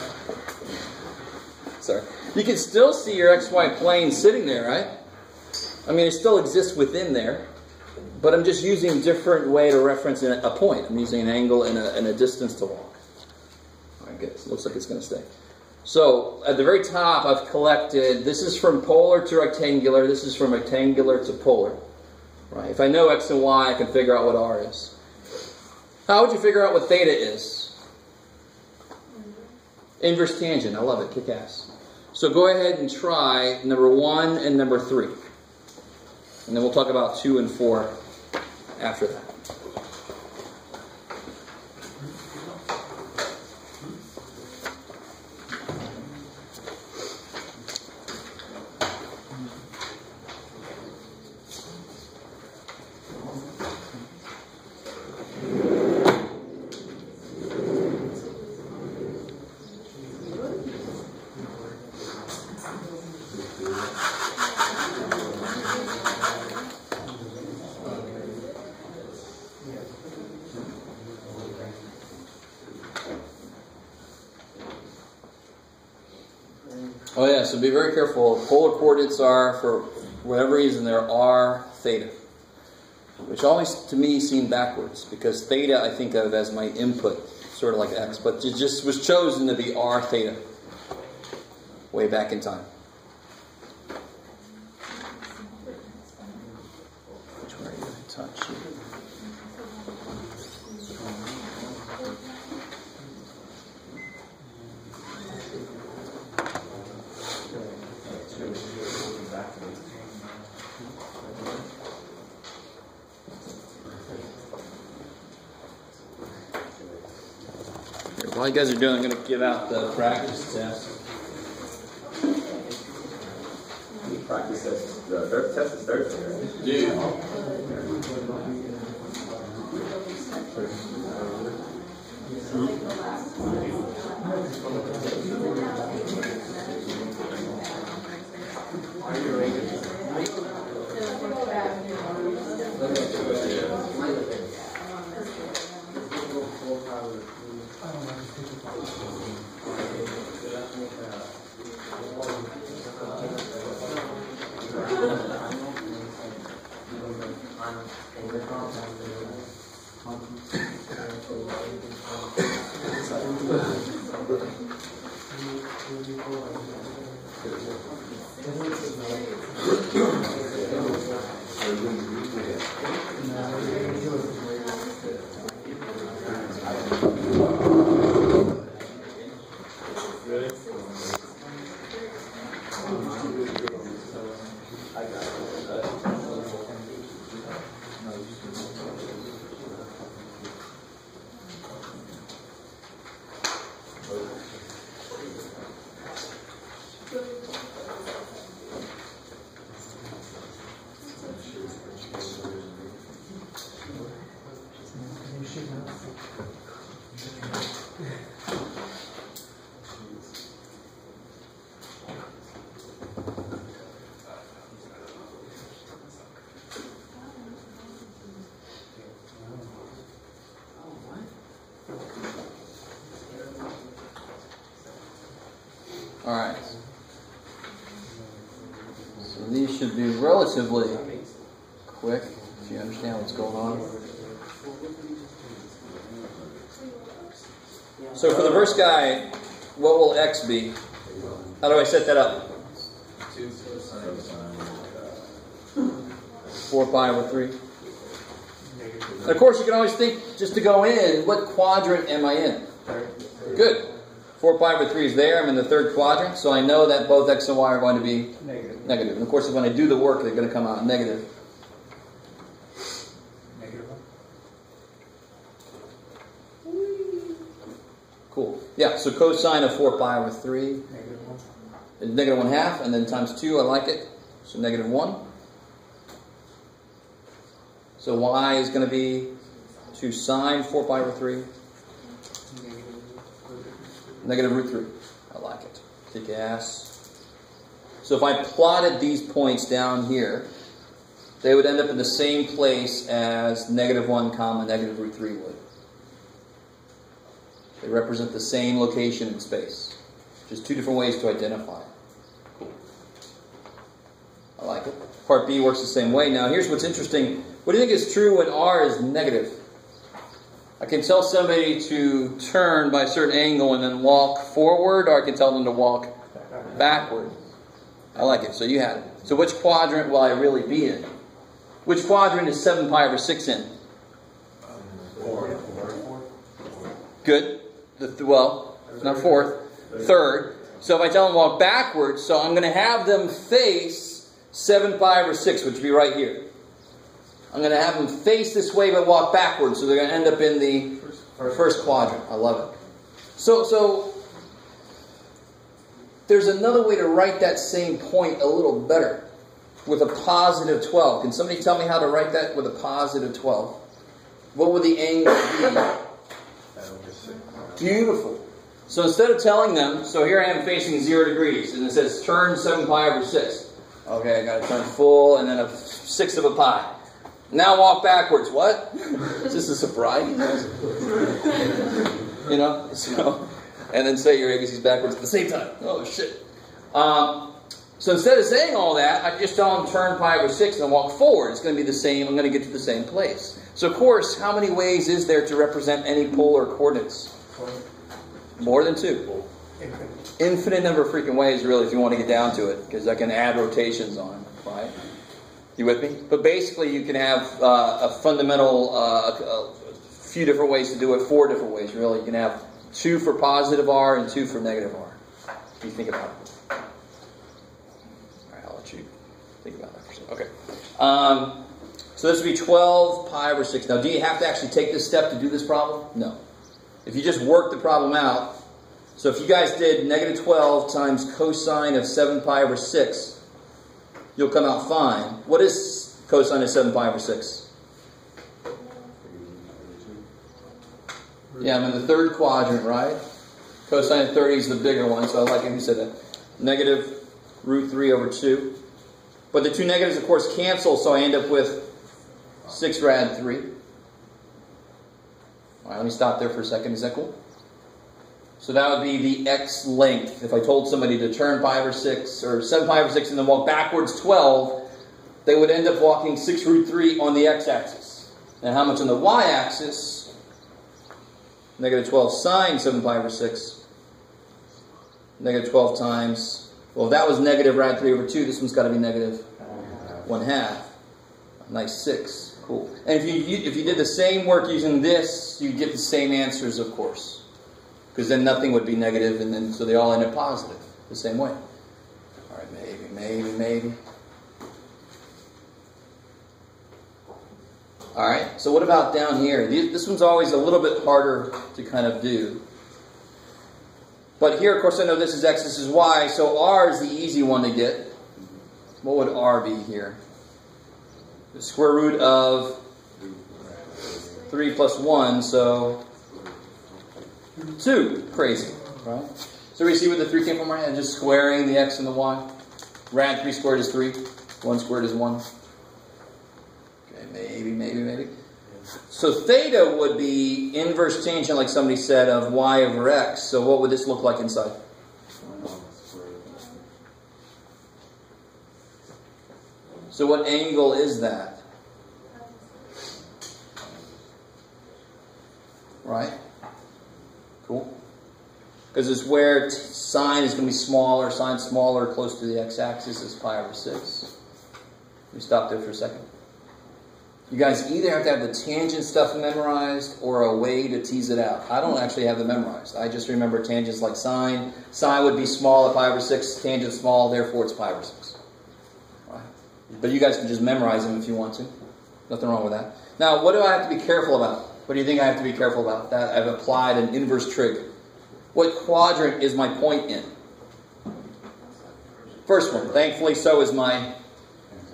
Sorry. You can still see your XY plane sitting there, right? I mean, it still exists within there, but I'm just using a different way to reference a point. I'm using an angle and a distance to walk. All right, good. Looks like it's going to stay. So, at the very top, I've collected, this is from polar to rectangular, this is from rectangular to polar. Right? If I know X and Y, I can figure out what R is. How would you figure out what theta is? Inverse tangent. I love it. Kick ass. So go ahead and try number 1 and number 3. And then we'll talk about 2 and 4 after that. Oh yeah, so be very careful. Polar coordinates are, for whatever reason, there are theta. Which always, to me, seem backwards. Because theta I think of as my input, sort of like X. But it just was chosen to be R theta. Way back in time. Which one are you going to touch here? While you guys are doing, I'm going to give out the practice test. Practice test. The third test is Thursday, right? Dude. Alright. So these should be relatively quick, if you understand what's going on. So for the first guy, what will x be? How do I set that up? 4 pi over 3. And of course, you can always think, just to go in, what quadrant am I in? Good. 4 pi over 3 is there. I'm in the third quadrant, so I know that both x and y are going to be negative. And of course, when I do the work, they're going to come out negative. Cool. Yeah, so cosine of 4 pi over 3 is negative 1/2, and then times 2, I like it. So negative 1. So y is going to be 2 sine 4 pi over 3. Negative root 3. I like it. Kick ass. So if I plotted these points down here, they would end up in the same place as negative 1 comma negative root 3 would. They represent the same location in space. Just two different ways to identify it. Cool. I like it. Part B works the same way. Now here's what's interesting. What do you think is true when r is negative? I can tell somebody to turn by a certain angle and then walk forward, or I can tell them to walk backward. I like it. So you had it. So which quadrant will I really be in? Which quadrant is 7 pi over 6 in? 4. Good. Well, not fourth. Third. So if I tell them to walk backwards, so I'm going to have them face 7 pi over 6, which would be right here. I'm going to have them face this way but walk backwards, so they're going to end up in the first quadrant. I love it. So there's another way to write that same point a little better, with a positive 12. Can somebody tell me how to write that with a positive 12? What would the angle be? Beautiful. So instead of telling them, so here I am facing 0 degrees, and it says turn 7 pi over 6. Okay, I got to turn full, and then a 1/6 of a pi. Now walk backwards. What? Is this a surprise? You know? So, and then say your ABCs backwards at the same time. Oh, shit. So instead of saying all that, I just tell them turn pi over 6 and then walk forward. It's going to be the same. I'm going to get to the same place. So of course, how many ways is there to represent any polar coordinates? More than 2. Infinite number of freaking ways, really, if you want to get down to it, because I can add rotations on it, right? You with me? But basically, you can have a fundamental, a few different ways to do it. 4 different ways, really. You can have 2 for positive r and 2 for negative r. If you think about it. All right, I'll let you think about that for a second. Okay. So this would be 12 pi over 6. Now, do you have to actually take this step to do this problem? No. If you just work the problem out, so if you guys did negative 12 times cosine of 7 pi over 6, you'll come out fine. What is cosine of 7 pi over 6? Yeah, I'm in the third quadrant, right? Cosine of 30 is the bigger one, so I like it. Who said that? Negative root 3 over 2. But the two negatives, of course, cancel, so I end up with 6 rad 3. All right, let me stop there for a second. Is that cool? So that would be the x length. If I told somebody to turn pi over 6, or 7 pi over 6, and then walk backwards 12, they would end up walking 6 root 3 on the x-axis. And how much on the y-axis? Negative 12 sine 7 pi over 6. Negative 12 times, well, if that was negative rad 3 over 2, this one's got to be negative 1/2. Nice 6. Cool. And if you did the same work using this, you'd get the same answers, of course. Because then nothing would be negative, and then so they all end up positive the same way. All right, maybe. All right, so what about down here? This one's always a little bit harder to kind of do. But here, of course, I know this is x, this is y, so r is the easy one to get. What would r be here? The square root of 3 plus 1, so 2. Crazy, right? So we see where the 3 came from, right? And just squaring the x and the y. Rad 3 squared is 3. 1 squared is 1. Okay, maybe. So theta would be inverse tangent, like somebody said, of y over x. So what would this look like inside? So what angle is that? Right? Cool. Because it's where sine is going to be smaller, sine smaller, close to the x-axis is pi over 6. Let me stop there for a second. You guys either have to have the tangent stuff memorized or a way to tease it out. I don't actually have them memorized. I just remember tangents like sine. Sine would be small at pi over 6. Tangent small, therefore it's pi over 6. Right. But you guys can just memorize them if you want to. Nothing wrong with that. Now, what do I have to be careful about? What do you think I have to be careful about? That I've applied an inverse trig. What quadrant is my point in? First one. Thankfully, so is my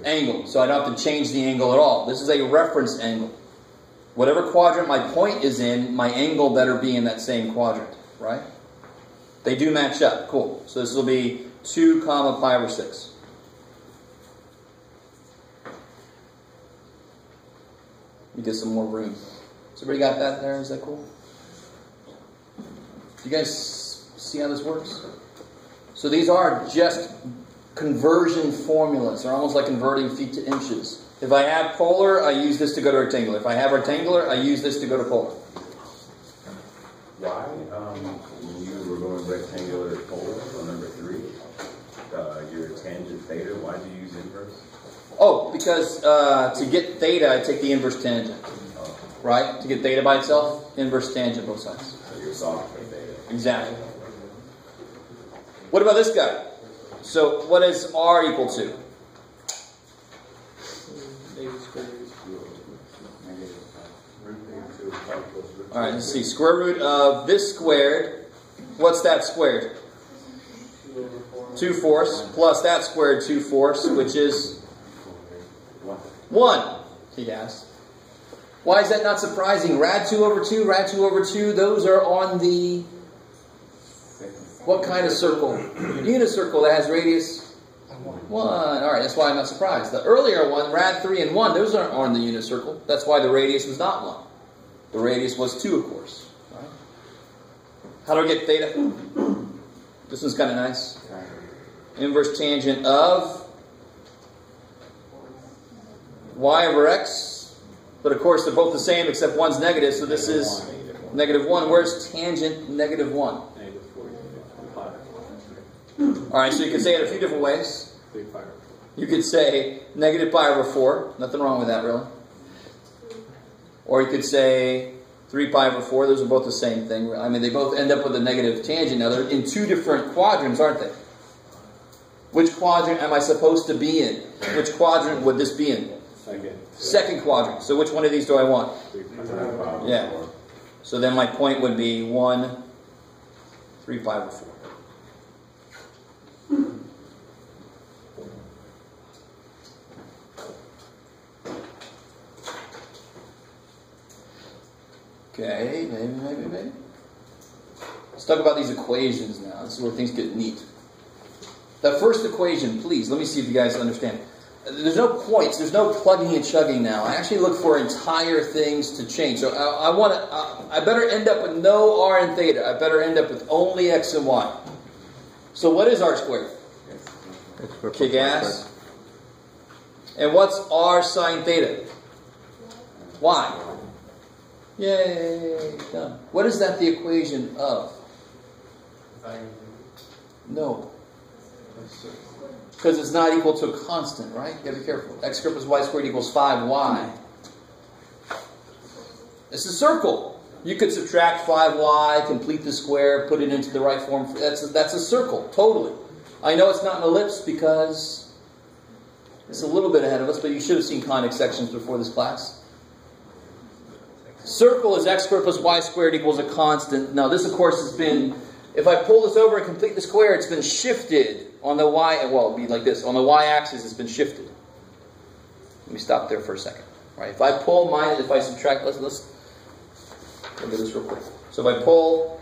angle. So I don't have to change the angle at all. This is a reference angle. Whatever quadrant my point is in, my angle better be in that same quadrant. Right? They do match up. Cool. So this will be 2 comma pi over 6. Let me get some more room. Has everybody got that there? Is that cool? You guys see how this works? So these are just conversion formulas. They're almost like converting feet to inches. If I have polar, I use this to go to rectangular. If I have rectangular, I use this to go to polar. Why, when you were going rectangular to polar on number 3, your tangent theta, why did you use inverse? Oh, because to get theta, I take the inverse tangent. Right? To get theta by itself, inverse tangent both sides. So you're solving for theta. Exactly. What about this guy? So what is r equal to? Alright, let's see. Square root of this squared. What's that squared? 2/4 plus that squared 2/4, which is 1. He asked. Why is that not surprising? Rad 2 over 2, rad 2 over 2, those are on the... What kind of circle? Unit circle that has radius 1. Alright, that's why I'm not surprised. The earlier one, rad 3 and 1, those aren't on the unit circle. That's why the radius was not 1. The radius was 2, of course. Right? How do I get theta? This one's kind of nice. Inverse tangent of y over x. But of course, they're both the same except one's negative, so this is negative 1. Where's tangent negative 1? Alright, so you can say it a few different ways. You could say negative pi over 4. Nothing wrong with that, really. Or you could say 3 pi over 4. Those are both the same thing. I mean, they both end up with a negative tangent. Now, they're in 2 different quadrants, aren't they? Which quadrant am I supposed to be in? Which quadrant would this be in? Second quadrant. So which one of these do I want? Yeah. So then my point would be 1, 3 pi over 4. Okay, maybe. Let's talk about these equations now. This is where things get neat. That first equation, please, let me see if you guys understand. There's no points. There's no plugging and chugging now. I actually look for entire things to change. So I better end up with no r and theta. I better end up with only x and y. So what is r squared? Kick ass. And what's r sine theta? Y. Yay, done. What is that the equation of? No. Because it's not equal to a constant, right? You gotta be careful. X squared plus y squared equals 5y. It's a circle. You could subtract 5y, complete the square, put it into the right form. That's a circle, totally. I know it's not an ellipse because it's a little bit ahead of us, but you should have seen conic sections before this class. Circle is x squared plus y squared equals a constant. Now this, of course, has been, if I pull this over and complete the square, it's been shifted on the y, well, it'd be like this. On the y-axis, it's been shifted. Let me stop there for a second. Right? If I pull minus, if I subtract, let's look at this real quick. So if I pull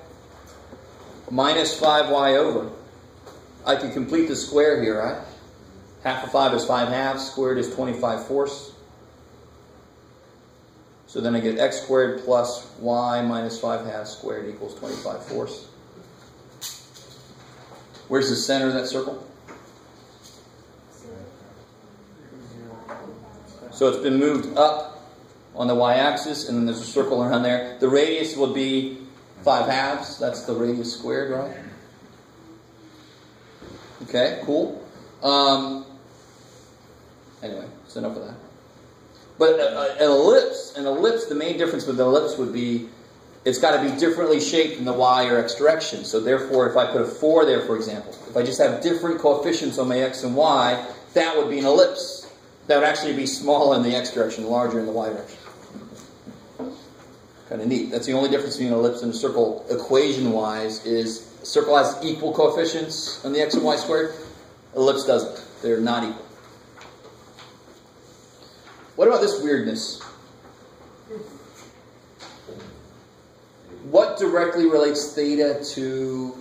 minus 5y over, I can complete the square here, right? Half of 5 is 5 halves, squared is 25 fourths. So then I get x squared plus y minus 5 halves squared equals 25 fourths. Where's the center of that circle? So it's been moved up on the y-axis, and then there's a circle around there. The radius would be 5/2. That's the radius squared, right? Okay, cool. Anyway, so enough of that. But an ellipse, the main difference with an ellipse would be it's got to be differently shaped in the y or x direction. So therefore, if I put a 4 there, for example, if I just have different coefficients on my x and y, that would be an ellipse. That would actually be smaller in the x direction, larger in the y direction. Kind of neat. That's the only difference between an ellipse and a circle equation-wise is a circle has equal coefficients on the x and y squared. Ellipse doesn't. They're not equal. What about this weirdness? What directly relates theta to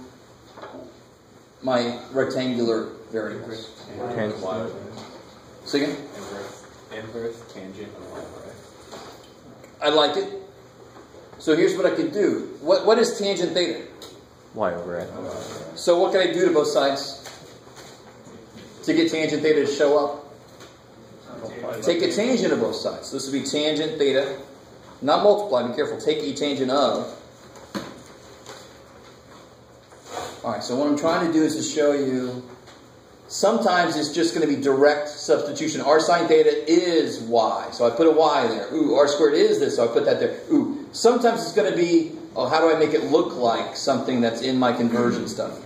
my rectangular variables? Say again? Inverse, tangent, and y. I like it. So here's what I could do. What is tangent theta? Y over x. So what can I do to both sides to get tangent theta to show up? Take a tangent of both sides. So this would be tangent theta. Not multiply, be careful. Take a tangent of. Alright, so what I'm trying to do is to show you, sometimes it's just going to be direct substitution. R sine theta is y. So I put a y there. Ooh, r squared is this, so I put that there. Ooh, sometimes it's going to be, oh, how do I make it look like something that's in my conversion stuff?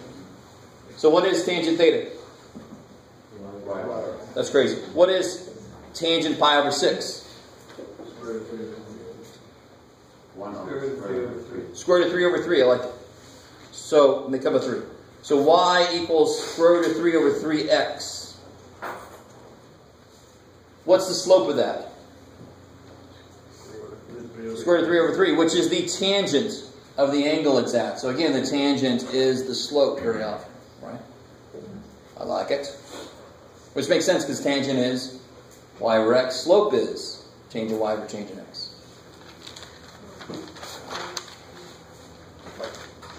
So what is tangent theta? That's crazy. What is tangent pi over 6? Square root of 3 over 3. I like it. So make up a 3. So y equals square root of 3 over 3x. What's the slope of that? Square root of 3 over 3, which is the tangent of the angle it's at. So again, the tangent is the slope very often, right? I like it. Which makes sense because tangent is y over x. Slope is change of y over change in x.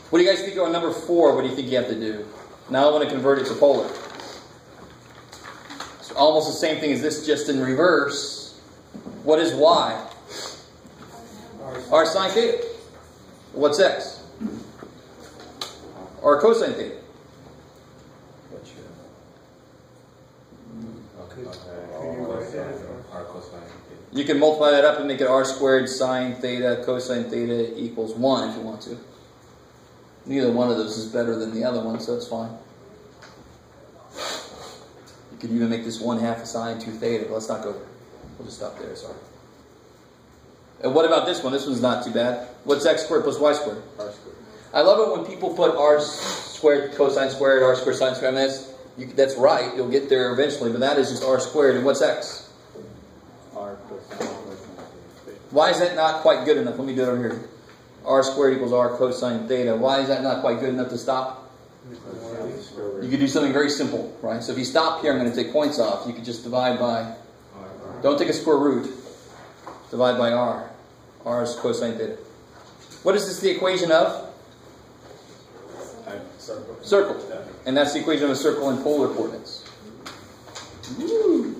What do you guys think on number 4? What do you think you have to do? Now I want to convert it to polar. It's almost the same thing as this, just in reverse. What is y? R sine theta. What's x? R cosine theta. You can multiply that up and make it r squared sine theta cosine theta equals 1 if you want to. Neither one of those is better than the other one, so that's fine. You could even make this 1/2 a sine 2 theta, but let's not go there. We'll just stop there, sorry. And what about this one? This one's not too bad. What's x squared plus y squared? R squared. I love it when people put r squared cosine squared, r squared sine squared. I mean, that's right. You'll get there eventually, but that is just r squared. And what's x? R cosine. Why is that not quite good enough? Let me do it over here. R squared equals r cosine theta. Why is that not quite good enough to stop? You could do something very simple, right? So if you stop here, I'm going to take points off. You could just divide by, don't take a square root, divide by r. R is cosine theta. What is this the equation of? Circle. Circle. And that's the equation of a circle in polar coordinates. Woo.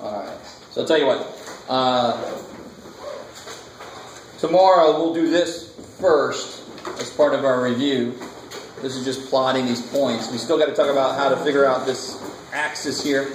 Alright, so I'll tell you what. Tomorrow we'll do this first as part of our review. This is just plotting these points. We still got to talk about how to figure out this axis here.